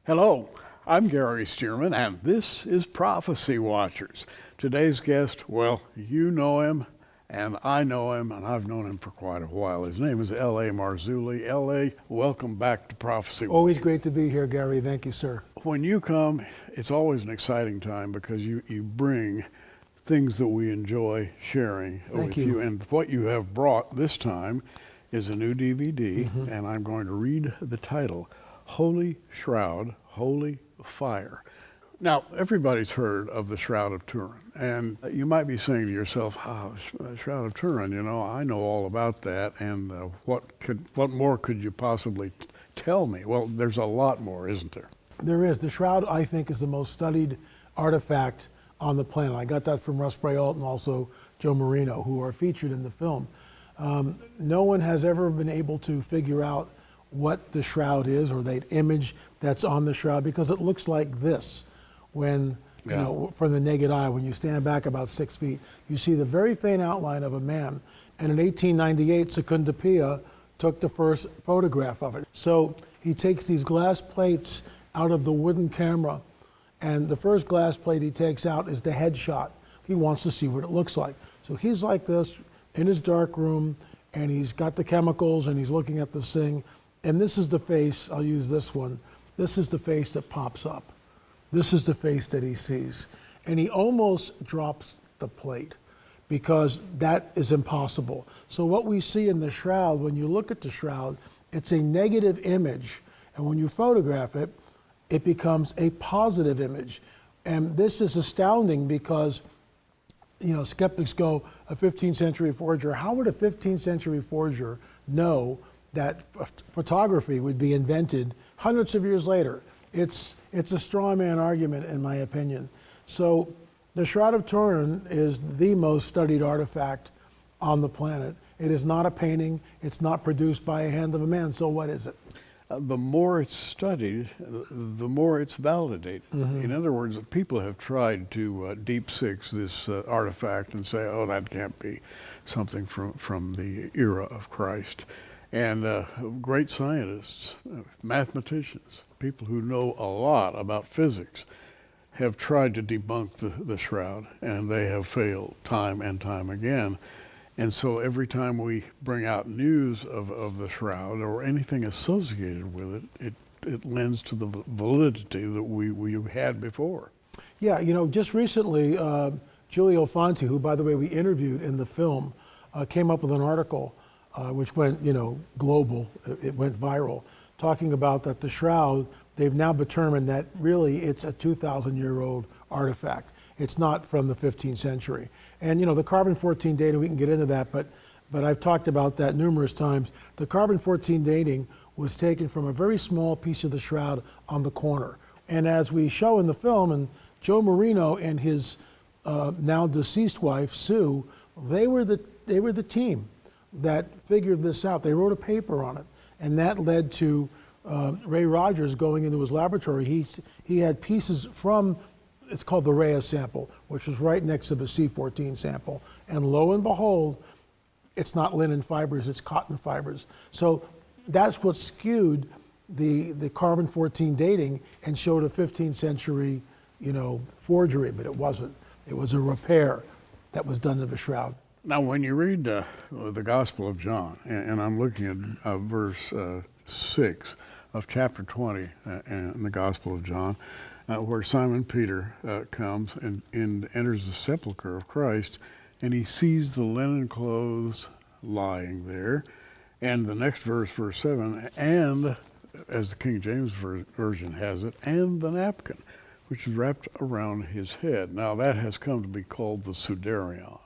Hello, I'm Gary Stearman, and this is Prophecy Watchers. Today's guest, well, you know him, and I know him, and I've known him for quite a while. His name is L.A. Marzulli. L.A., welcome back to Prophecy Watchers. Always great to be here, Gary. Thank you, sir. When you come, it's always an exciting time because you bring things that we enjoy sharing with you. And what you have brought this time is a new DVD, and I'm going to read the title, Holy Shroud, Holy Fire. Now, everybody's heard of the Shroud of Turin, and you might be saying to yourself, Shroud of Turin, I know all about that, and what more could you possibly tell me? Well, there's a lot more, isn't there? There is. The Shroud, I think, is the most studied artifact on the planet. I got that from Russ Brault and also Joe Marino, who are featured in the film. No one has ever been able to figure out what the Shroud is, or the image that's on the Shroud, because it looks like this when, from the naked eye, when you stand back about 6 feet, you see the very faint outline of a man. And in 1898, Secundapia took the first photograph of it. So he takes these glass plates out of the wooden camera, and the first glass plate he takes out is the headshot. He wants to see what it looks like. So he's like this in his dark room, and he's got the chemicals, and he's looking at this thing. And this is the face, I'll use this one. This is the face that pops up. This is the face that he sees. And he almost drops the plate because that is impossible. So what we see in the Shroud, when you look at the Shroud, it's a negative image. And when you photograph it, it becomes a positive image. And this is astounding because, skeptics go, a 15th century forger, how would a 15th century forger know that photography would be invented hundreds of years later? It's a straw man argument, in my opinion. So the Shroud of Turin is the most studied artifact on the planet. It is not a painting. It's not produced by a hand of a man. So what is it? The more it's studied, the more it's validated. In other words, people have tried to deep six this artifact and say, oh, that can't be something from the era of Christ. And great scientists, mathematicians, people who know a lot about physics have tried to debunk the Shroud, and they have failed time and time again. And so every time we bring out news of the Shroud or anything associated with it, it lends to the validity that we had before. Yeah, just recently, Giulio Fanti, who, by the way, we interviewed in the film, came up with an article which went, global, it went viral, talking about that the Shroud, they've now determined that really it's a 2,000-year-old artifact. It's not from the 15th century. And, the carbon-14 dating, we can get into that, but I've talked about that numerous times. The carbon-14 dating was taken from a very small piece of the Shroud on the corner. And as we show in the film, and Joe Marino and his now deceased wife, Sue, they were the team that figured this out. They wrote a paper on it, and that led to Ray Rogers going into his laboratory. He had pieces from, it's called the Rhea sample, which was right next to the C14 sample, and lo and behold, it's not linen fibers, it's cotton fibers. So that's what skewed the carbon-14 dating and showed a 15th century, forgery, but it wasn't. It was a repair that was done to the Shroud. Now, when you read the Gospel of John, and I'm looking at verse 6 of chapter 20 in the Gospel of John, where Simon Peter comes and enters the sepulcher of Christ, and he sees the linen clothes lying there. And the next verse, verse 7, and, as the King James Version has it, and the napkin, which is wrapped around his head. Now, that has come to be called the Sudarion.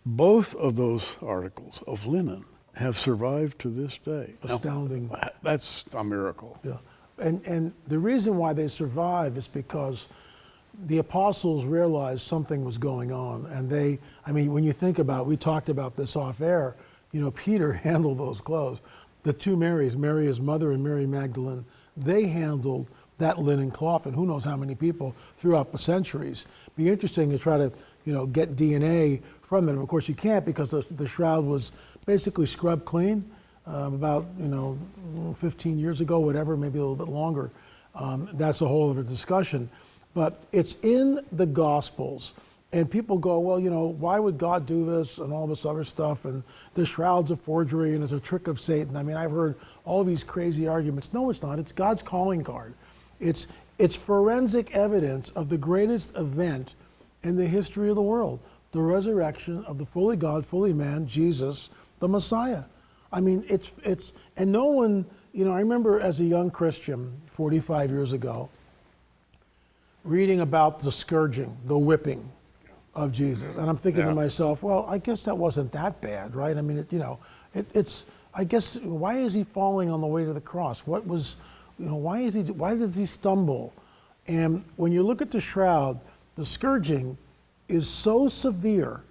Both of those articles of linen have survived to this day. Astounding. Now, that's a miracle. Yeah. And the reason why they survive is because the apostles realized something was going on. And when you think about it, we talked about this off air, Peter handled those clothes. The two Marys, Mary his mother and Mary Magdalene, they handled that linen cloth, and who knows how many people throughout the centuries. Be interesting to try to, get DNA from it. Of course, you can't because the Shroud was basically scrubbed clean about 15 years ago, whatever, maybe a little bit longer. That's a whole other discussion. But it's in the Gospels. And people go, well, why would God do this and all this other stuff? And the shroud's a forgery and it's a trick of Satan. I mean, I've heard all these crazy arguments. No, it's not. It's God's calling card. It's forensic evidence of the greatest event in the history of the world, the resurrection of the fully God, fully man, Jesus, the Messiah. I mean, and no one, I remember as a young Christian 45 years ago, reading about the scourging, the whipping of Jesus. And I'm thinking to myself, well, I guess that wasn't that bad, right? I mean, I guess, why is he falling on the way to the cross? What was, why does he stumble? And when you look at the shroud, the scourging is so severe.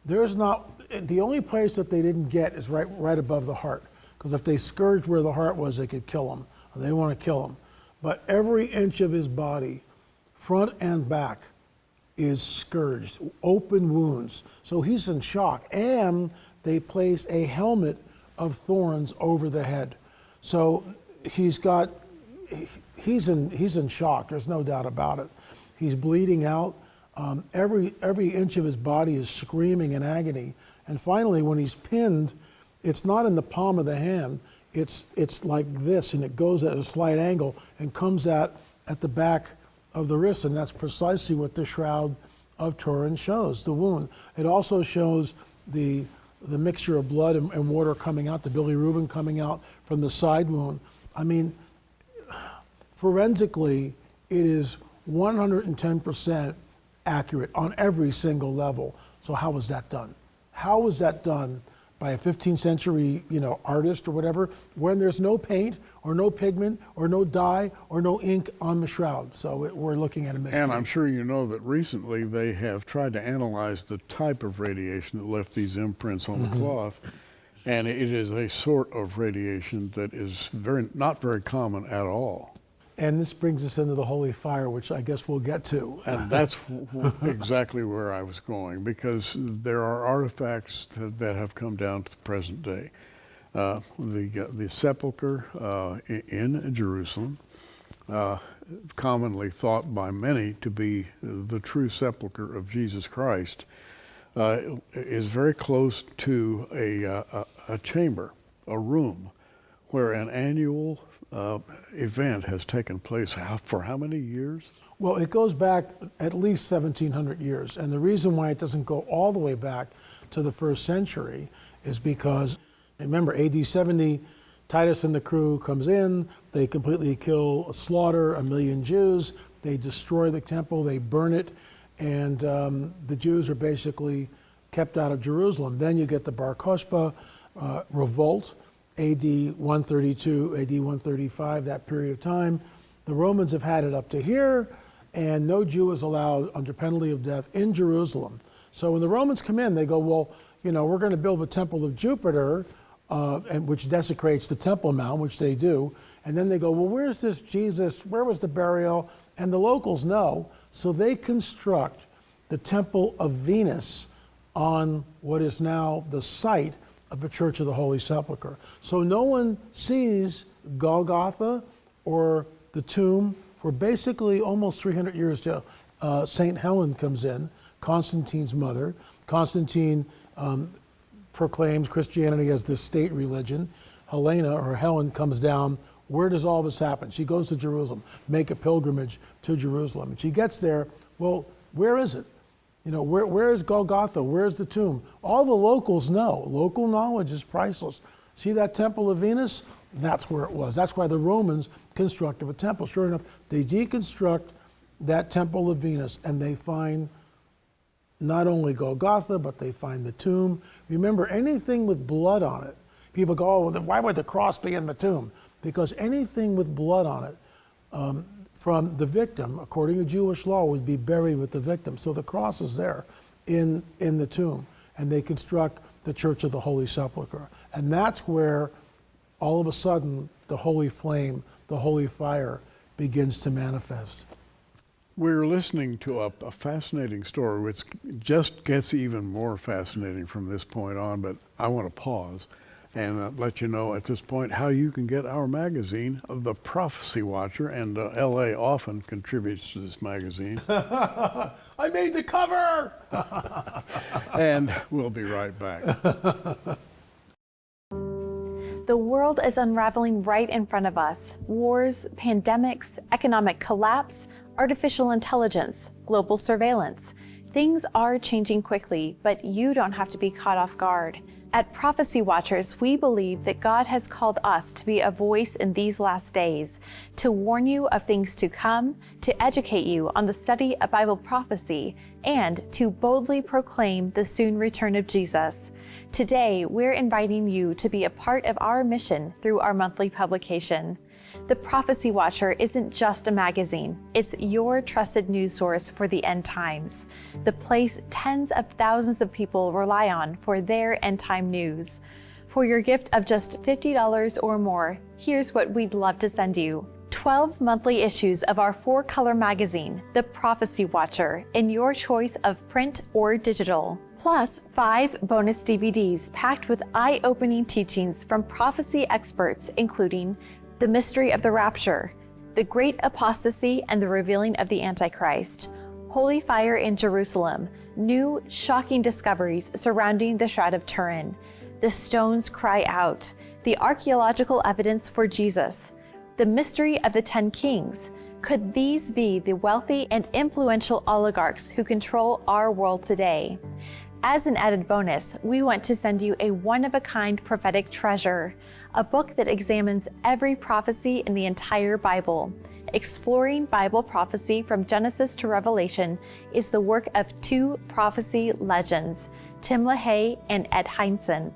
The only place that they didn't get is right above the heart. Because if they scourged where the heart was, they could kill him. They want to kill him. But every inch of his body, front and back, is scourged, open wounds. So he's in shock. And they place a helmet of thorns over the head. So he's in shock. There's no doubt about it. He's bleeding out. Every inch of his body is screaming in agony. And finally, when he's pinned, it's not in the palm of the hand. It's like this, and it goes at a slight angle and comes at the back of the wrist, and that's precisely what the Shroud of Turin shows, the wound. It also shows the mixture of blood and water coming out, the bilirubin coming out from the side wound. I mean, forensically, it is 110% accurate on every single level. So how was that done? How was that done by a 15th century, artist or whatever, when there's no paint or no pigment or no dye or no ink on the shroud? So we're looking at a mystery. And I'm sure you know that recently they have tried to analyze the type of radiation that left these imprints on the cloth. And it is a sort of radiation that is not very common at all. And this brings us into the holy fire, which I guess we'll get to. And that's exactly where I was going, because there are artifacts that have come down to the present day. The sepulcher in Jerusalem, commonly thought by many to be the true sepulcher of Jesus Christ, is very close to a chamber, a room, where an annual event has taken place. For how many years? Well, it goes back at least 1,700 years. And the reason why it doesn't go all the way back to the first century is because, remember, AD 70, Titus and the crew comes in, they completely slaughter 1 million Jews, they destroy the temple, they burn it, and the Jews are basically kept out of Jerusalem. Then you get the Bar Kokhba revolt, AD 132, AD 135, that period of time. The Romans have had it up to here, and no Jew is allowed under penalty of death in Jerusalem. So when the Romans come in, they go, well, we're going to build a temple of Jupiter, and which desecrates the Temple Mount, which they do. And then they go, well, where's this Jesus? Where was the burial? And the locals know, so they construct the Temple of Venus on what is now the site of the Church of the Holy Sepulchre. So no one sees Golgotha or the tomb for basically almost 300 years till St. Helen comes in, Constantine's mother. Constantine proclaims Christianity as the state religion. Helena, or Helen, comes down. Where does all this happen? She goes to Jerusalem, make a pilgrimage to Jerusalem. And she gets there, well, where is it? Where is Golgotha? Where's the tomb? All the locals know. Local knowledge is priceless. See that Temple of Venus? That's where it was. That's why the Romans constructed a temple. Sure enough, they deconstruct that Temple of Venus, and they find not only Golgotha, but they find the tomb. Remember, anything with blood on it, people go, oh, well, then why would the cross be in the tomb? Because anything with blood on it from the victim, according to Jewish law, would be buried with the victim. So the cross is there in the tomb, and they construct the Church of the Holy Sepulchre. And that's where all of a sudden the holy flame, the holy fire begins to manifest. We're listening to a fascinating story, which just gets even more fascinating from this point on, but I want to pause and let you know at this point how you can get our magazine, The Prophecy Watcher, and L.A. often contributes to this magazine. I made the cover! And we'll be right back. The world is unraveling right in front of us. Wars, pandemics, economic collapse, artificial intelligence, global surveillance. Things are changing quickly, but you don't have to be caught off guard. At Prophecy Watchers, we believe that God has called us to be a voice in these last days, to warn you of things to come, to educate you on the study of Bible prophecy, and to boldly proclaim the soon return of Jesus. Today, we're inviting you to be a part of our mission through our monthly publication. The Prophecy Watcher isn't just a magazine, it's your trusted news source for the end times, the place tens of thousands of people rely on for their end time news. For your gift of just $50 or more, here's what we'd love to send you. 12 monthly issues of our 4-color magazine, The Prophecy Watcher, in your choice of print or digital. Plus 5 bonus DVDs packed with eye-opening teachings from prophecy experts, including The Mystery of the Rapture, The Great Apostasy and the Revealing of the Antichrist, Holy Fire in Jerusalem, new shocking discoveries surrounding the Shroud of Turin, The Stones Cry Out, the archaeological evidence for Jesus, The Mystery of the 10 Kings. Could these be the wealthy and influential oligarchs who control our world today? As an added bonus, we want to send you a one-of-a-kind prophetic treasure, a book that examines every prophecy in the entire Bible. Exploring Bible prophecy from Genesis to Revelation is the work of 2 prophecy legends, Tim LaHaye and Ed Hindson.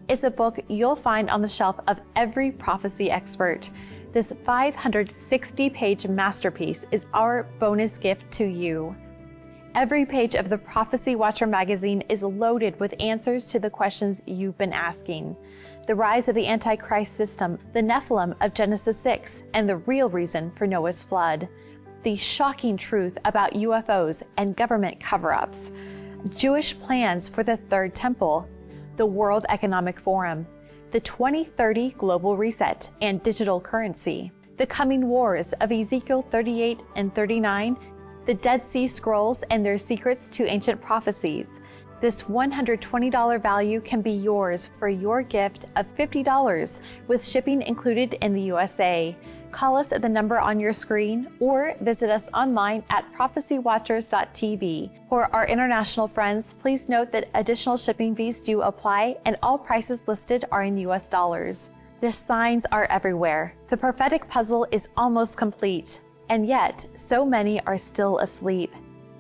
It's a book you'll find on the shelf of every prophecy expert. This 560-page masterpiece is our bonus gift to you. Every page of the Prophecy Watcher magazine is loaded with answers to the questions you've been asking. The rise of the Antichrist system, the Nephilim of Genesis 6, and the real reason for Noah's flood. The shocking truth about UFOs and government cover-ups. Jewish plans for the Third Temple. The World Economic Forum. The 2030 Global Reset and digital currency. The coming wars of Ezekiel 38 and 39. The Dead Sea Scrolls and their secrets to ancient prophecies. This $120 value can be yours for your gift of $50 with shipping included in the USA. Call us at the number on your screen or visit us online at prophecywatchers.tv. For our international friends, please note that additional shipping fees do apply and all prices listed are in US dollars. The signs are everywhere. The prophetic puzzle is almost complete. And yet, so many are still asleep.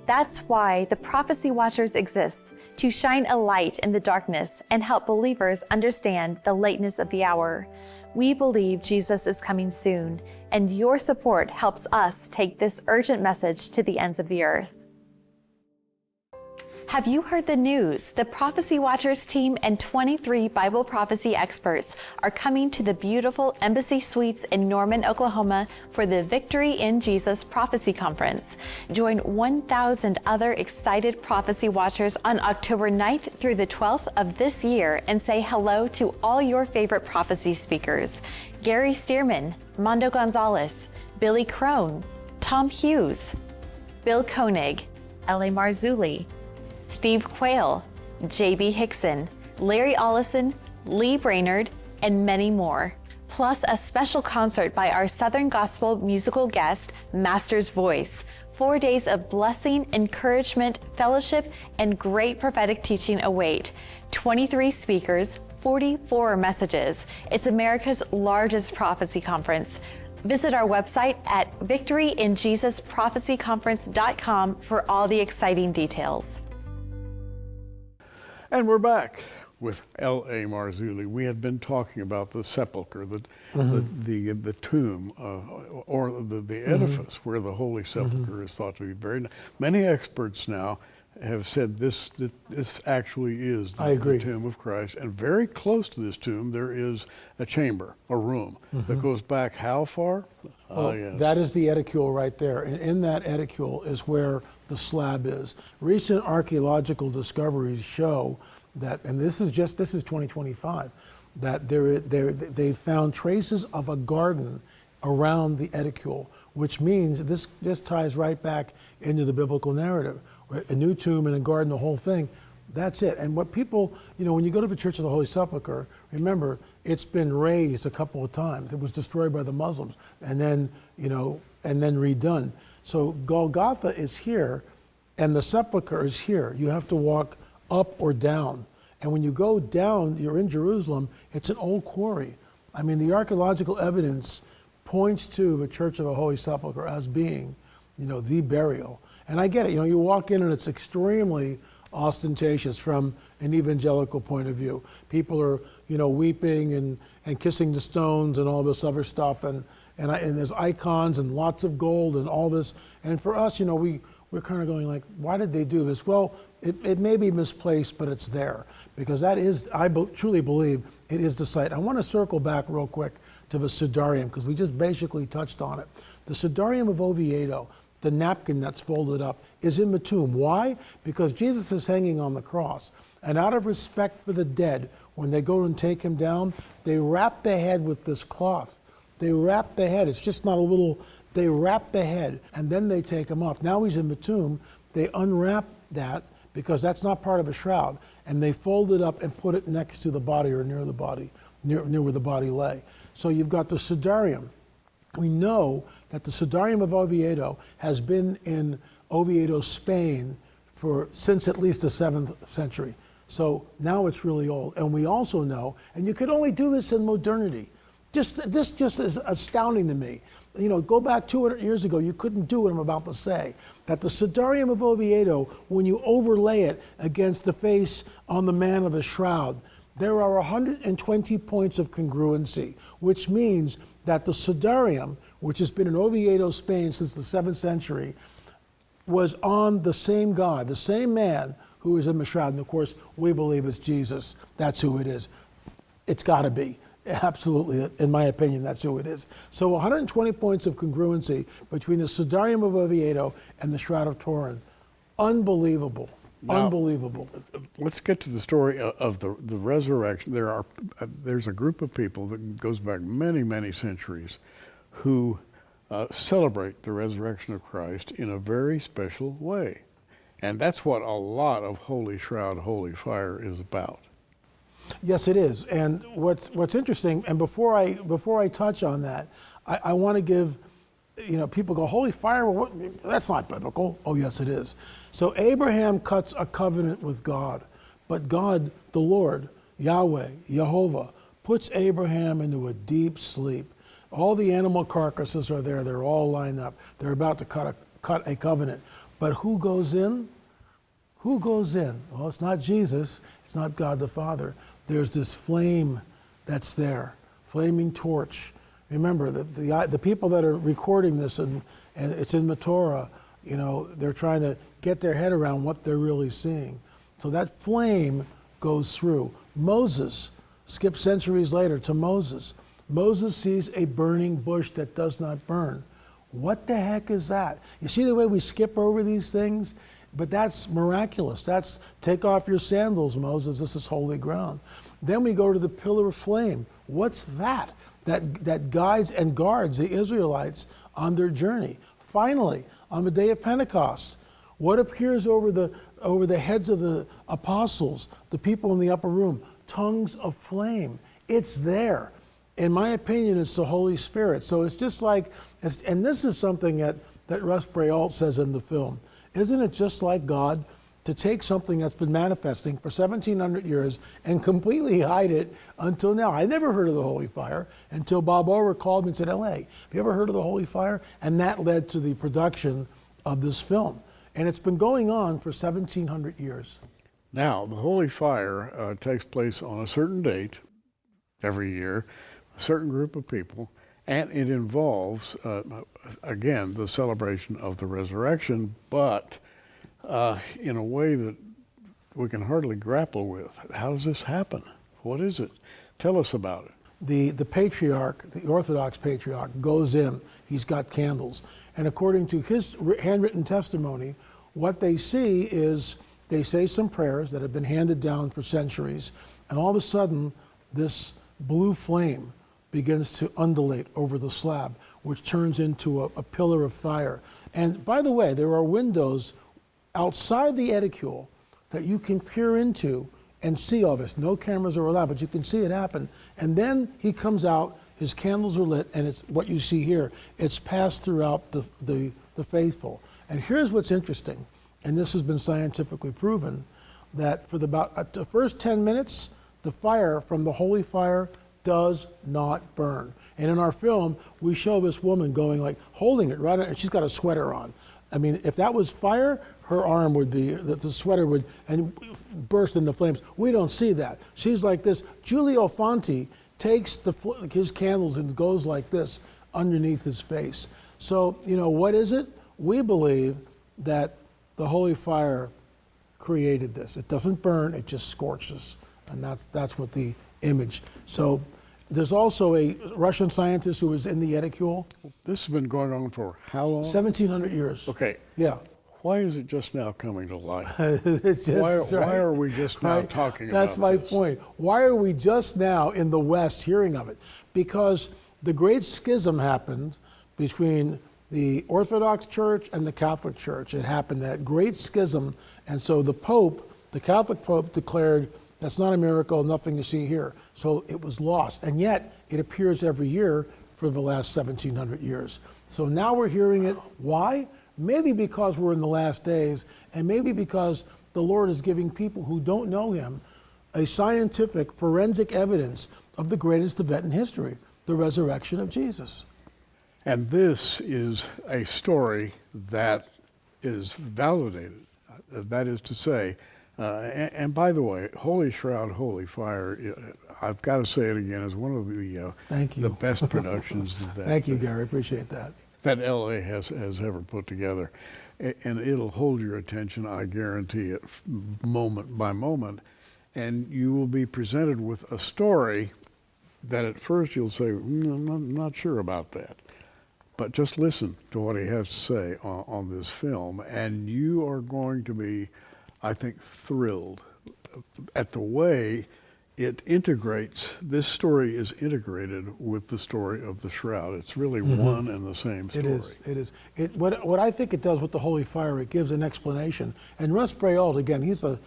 That's why the Prophecy Watchers exists, to shine a light in the darkness and help believers understand the lateness of the hour. We believe Jesus is coming soon, and your support helps us take this urgent message to the ends of the earth. Have you heard the news? The Prophecy Watchers team and 23 Bible prophecy experts are coming to the beautiful Embassy Suites in Norman, Oklahoma for the Victory in Jesus Prophecy Conference. Join 1,000 other excited Prophecy Watchers on October 9th through the 12th of this year and say hello to all your favorite prophecy speakers. Gary Stearman, Mondo Gonzales, Billy Crone, Tom Hughes, Bill Koenig, L.A. Marzulli, Steve Quayle, J.B. Hickson, Larry Ollison, Lee Brainerd, and many more. Plus a special concert by our Southern Gospel musical guest, Master's Voice. 4 days of blessing, encouragement, fellowship, and great prophetic teaching await. 23 speakers, 44 messages. It's America's largest prophecy conference. Visit our website at victoryinjesusprophecyconference.com for all the exciting details. And we're back with L.A. Marzulli. We had been talking about the sepulcher, the tomb, or the edifice where the Holy Sepulcher is thought to be buried. Many experts now have said this actually is the tomb of Christ. And very close to this tomb, there is a chamber, a room, that goes back how far? Well, that is the edicule right there. And in that edicule is where the slab is. Recent archaeological discoveries show that, and this is 2025, that they found traces of a garden around the edicule, which means this ties right back into the biblical narrative. A new tomb and a garden, the whole thing. That's it. And what people, when you go to the Church of the Holy Sepulchre, remember, it's been razed a couple of times. It was destroyed by the Muslims and then redone. So Golgotha is here and the sepulchre is here. You have to walk up or down. And when you go down, you're in Jerusalem, it's an old quarry. I mean, the archaeological evidence points to the Church of the Holy Sepulchre as being, the burial. And I get it, you walk in and it's extremely ostentatious from an evangelical point of view. People are, weeping and kissing the stones and all this other stuff, and there's icons and lots of gold and all this. And for us, we're kind of going like, why did they do this? Well, it may be misplaced, but it's there because that is, truly believe it is the site. I want to circle back real quick to the Sudarium because we just basically touched on it. The Sudarium of Oviedo, the napkin that's folded up, is in the tomb. Why? Because Jesus is hanging on the cross. And out of respect for the dead, when they go and take him down, they wrap the head with this cloth. They wrap the head. It's just not a little, they wrap the head and then they take him off. Now he's in the tomb. They unwrap that because that's not part of a shroud. And they fold it up and put it next to the body or near the body, near where the body lay. So you've got the Sudarium. We know that the Sudarium of Oviedo has been in Oviedo, Spain since at least the 7th century. So now it's really old. And we also know, and you could only do this in modernity. This just is astounding to me. Go back 200 years ago, you couldn't do what I'm about to say. That the Sudarium of Oviedo, when you overlay it against the face on the man of the shroud, there are 120 points of congruency, which means that the Sudarium, which has been in Oviedo, Spain since the 7th century, was on the same God, the same man who is in the shroud. And of course, we believe it's Jesus. That's who it is. It's got to be. Absolutely, in my opinion, that's who it is. So 120 points of congruency between the Sudarium of Oviedo and the Shroud of Turin. Unbelievable. Now, unbelievable. Let's get to the story of the resurrection. There's a group of people that goes back many, many centuries who celebrate the resurrection of Christ in a very special way. And that's what a lot of Holy Shroud, Holy Fire is about. Yes, it is. And what's interesting, and before I touch on that, I want to give, people go, Holy Fire, well, that's not biblical. Oh, yes, it is. So Abraham cuts a covenant with God, but God, the Lord, Yahweh, Jehovah, puts Abraham into a deep sleep. All the animal carcasses are there. They're all lined up. They're about to cut a covenant. But who goes in? Who goes in? Well, it's not Jesus. It's not God the Father. There's this flame that's there, flaming torch. Remember, the people that are recording this, and it's in the Torah, they're trying to get their head around what they're really seeing. So that flame goes through. Moses, skip centuries later to Moses. Moses sees a burning bush that does not burn. What the heck is that? You see the way we skip over these things? But that's miraculous. That's, take off your sandals, Moses, this is holy ground. Then we go to the pillar of flame. What's that? That guides and guards the Israelites on their journey. Finally, on the day of Pentecost, what appears over the heads of the apostles, the people in the upper room? Tongues of flame. It's there. In my opinion, it's the Holy Spirit. So it's just like, and this is something that Russ Brault says in the film. Isn't it just like God to take something that's been manifesting for 1,700 years and completely hide it until now? I never heard of the Holy Fire until Bob Orr called me and said, "Hey, have you ever heard of the Holy Fire?" And that led to the production of this film. And it's been going on for 1,700 years. Now, the Holy Fire takes place on a certain date every year, a certain group of people, and it involves, again, the celebration of the resurrection, but in a way that we can hardly grapple with. How does this happen? What is it? Tell us about it. The patriarch, the Orthodox patriarch, goes in. He's got candles. And according to his handwritten testimony, what they see is they say some prayers that have been handed down for centuries, and all of a sudden, this blue flame begins to undulate over the slab, which turns into a pillar of fire. And by the way, there are windows outside the edicule that you can peer into and see all this. No cameras are allowed, but you can see it happen. And then he comes out, his candles are lit, and it's what you see here. It's passed throughout the faithful. And here's what's interesting, and this has been scientifically proven, that for the first 10 minutes, the fire from the holy fire does not burn. And in our film, we show this woman going like, holding it right, and she's got a sweater on. I mean, if that was fire, her arm would be, the sweater would and burst into flames. We don't see that. She's like this. Giulio Fanti takes his candles and goes like this underneath his face. So, what is it? We believe that the holy fire created this. It doesn't burn, it just scorches. And that's what the image. So there's also a Russian scientist who was in the edicule. This has been going on for how long? 1700 years. Okay. Yeah. Why is it just now coming to light? It's just, why are we just now talking about this? That's my point. Why are we just now in the West hearing of it? Because the great schism happened between the Orthodox Church and the Catholic Church. It happened, that great schism. And so the Pope, the Catholic Pope, declared, that's not a miracle, nothing to see here. So it was lost. And yet it appears every year for the last 1700 years. So now we're hearing it. Why? Maybe because we're in the last days, and maybe because the Lord is giving people who don't know him a scientific, forensic evidence of the greatest event in history, the resurrection of Jesus. And this is a story that is validated. That is to say, and by the way, Holy Shroud, Holy Fire, I've got to say it again, is one of the Thank you. The best productions that Thank you, Gary. Appreciate that. That LA has ever put together. And it'll hold your attention, I guarantee it, moment by moment. And you will be presented with a story that at first you'll say, I'm not sure about that. But just listen to what he has to say on this film, and you are going to be, I think, thrilled at the way it integrates. This story is integrated with the story of the Shroud. It's really one and the same story. It is. What I think it does with the Holy Fire, it gives an explanation. And Russ Brault, again, he's a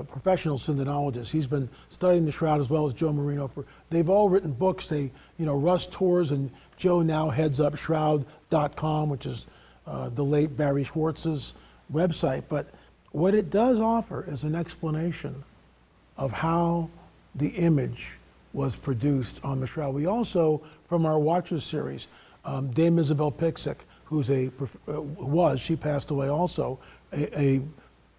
professional synodologist. He's been studying the Shroud as well as Joe Marino. They've all written books. Russ tours, and Joe now heads up Shroud.com, which is the late Barry Schwartz's website. But what it does offer is an explanation of how the image was produced on the Shroud. We also, from our Watchers series, Dame Isabel Pixick, she passed away also, a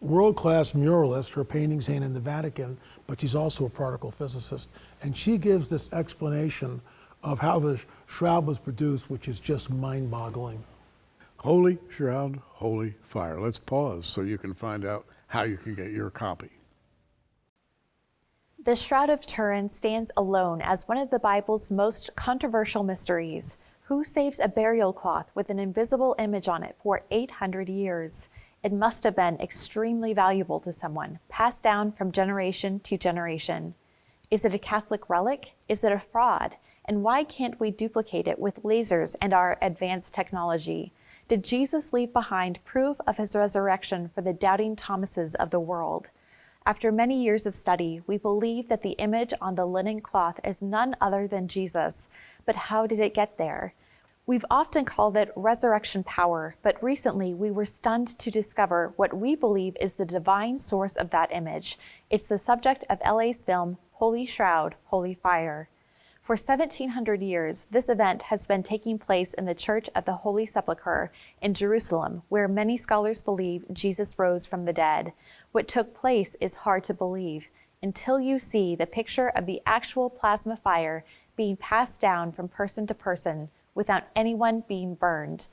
world-class muralist. Her paintings hang in the Vatican, but she's also a particle physicist. And she gives this explanation of how the Shroud was produced, which is just mind-boggling. Holy Shroud, Holy Fire. Let's pause so you can find out how you can get your copy. The Shroud of Turin stands alone as one of the Bible's most controversial mysteries. Who saves a burial cloth with an invisible image on it for 800 years? It must have been extremely valuable to someone, passed down from generation to generation. Is it a Catholic relic? Is it a fraud? And why can't we duplicate it with lasers and our advanced technology? Did Jesus leave behind proof of his resurrection for the doubting Thomases of the world? After many years of study, we believe that the image on the linen cloth is none other than Jesus. But how did it get there? We've often called it resurrection power, but recently we were stunned to discover what we believe is the divine source of that image. It's the subject of LA's film, Holy Shroud, Holy Fire. For 1700 years, this event has been taking place in the Church of the Holy Sepulchre in Jerusalem, where many scholars believe Jesus rose from the dead. What took place is hard to believe until you see the picture of the actual plasma fire being passed down from person to person without anyone being burned.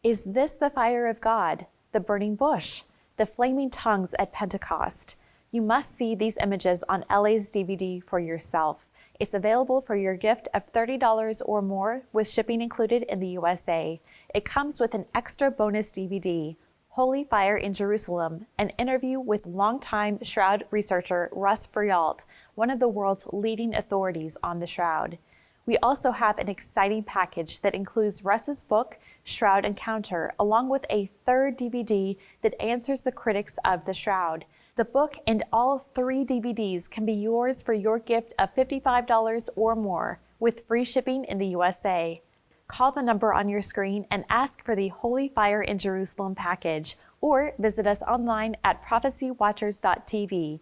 Is this the fire of God, the burning bush, the flaming tongues at Pentecost? You must see these images on LA's DVD for yourself. It's available for your gift of $30 or more with shipping included in the USA. It comes with an extra bonus DVD, Holy Fire in Jerusalem, an interview with longtime Shroud researcher Russ Brialt, one of the world's leading authorities on the Shroud. We also have an exciting package that includes Russ's book, Shroud Encounter, along with a third DVD that answers the critics of the Shroud. The book and all 3 DVDs can be yours for your gift of $55 or more, with free shipping in the USA. Call the number on your screen and ask for the Holy Fire in Jerusalem package, or visit us online at prophecywatchers.tv.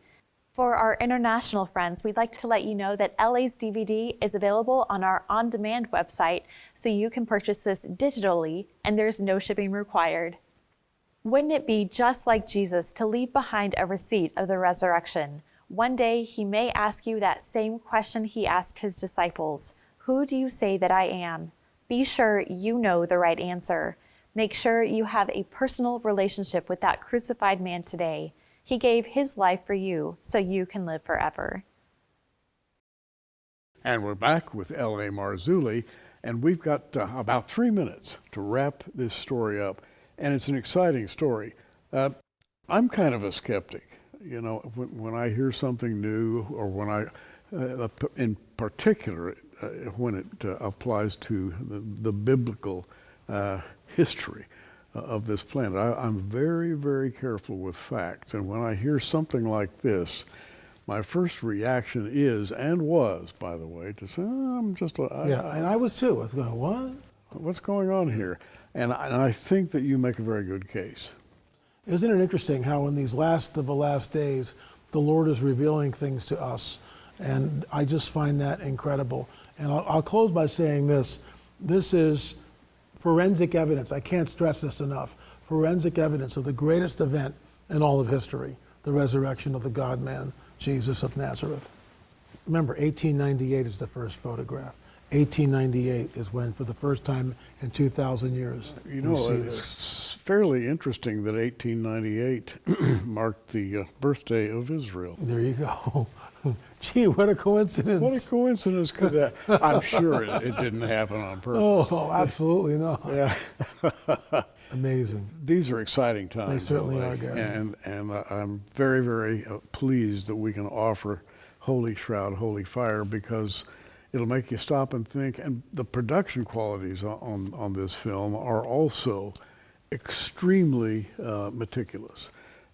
For our international friends, we'd like to let you know that LA's DVD is available on our on-demand website, so you can purchase this digitally and there's no shipping required. Wouldn't it be just like Jesus to leave behind a receipt of the resurrection? One day he may ask you that same question he asked his disciples: "Who do you say that I am?" Be sure you know the right answer. Make sure you have a personal relationship with that crucified man today. He gave his life for you so you can live forever. And we're back with L.A. Marzulli, and we've got about 3 minutes to wrap this story up. And it's an exciting story. I'm kind of a skeptic. You know, when I hear something new, or when in particular, when it applies to the biblical history of this planet, I'm very, very careful with facts. And when I hear something like this, my first reaction is, and was, by the way, to say, I'm just Yeah, and I was too. I was going, what? What's going on here? And I think that you make a very good case. Isn't it interesting how in these last of the last days, the Lord is revealing things to us? And I just find that incredible. And I'll close by saying this. This is forensic evidence. I can't stress this enough. Forensic evidence of the greatest event in all of history, the resurrection of the God-man, Jesus of Nazareth. Remember, 1898 is the first photograph. 1898 is when, for the first time in 2,000 years, you know, see it's this. fairly interesting that 1898 marked the birthday of Israel. There you go. Gee, what a coincidence. What a coincidence could that? I'm sure it didn't happen on purpose. Oh, absolutely not. Yeah. Amazing. These are exciting times. They certainly LA, are, Gary. And I'm very, very pleased that we can offer Holy Shroud, Holy Fire, because it'll make you stop and think. And the production qualities on this film are also extremely meticulous.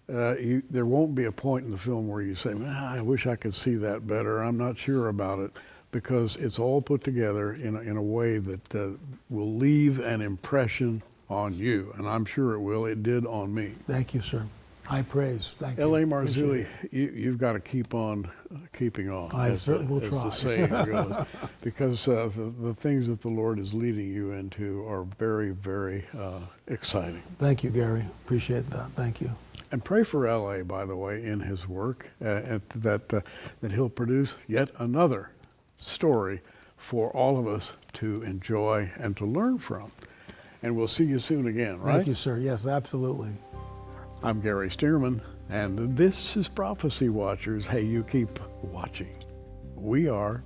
There won't be a point in the film where you say, I wish I could see that better. I'm not sure about it, because it's all put together in a way that will leave an impression on you. And I'm sure it will. It did on me. Thank you, sir. High praise. Thank you. L.A. Marzulli, you've got to keep on keeping on. I certainly will try. As the saying goes, because the things that the Lord is leading you into are very, very exciting. Thank you, Gary. Appreciate that. Thank you. And pray for L.A., by the way, in his work, that he'll produce yet another story for all of us to enjoy and to learn from. And we'll see you soon again, right? Thank you, sir. Yes, absolutely. I'm Gary Stearman, and this is Prophecy Watchers. Hey, you keep watching. We are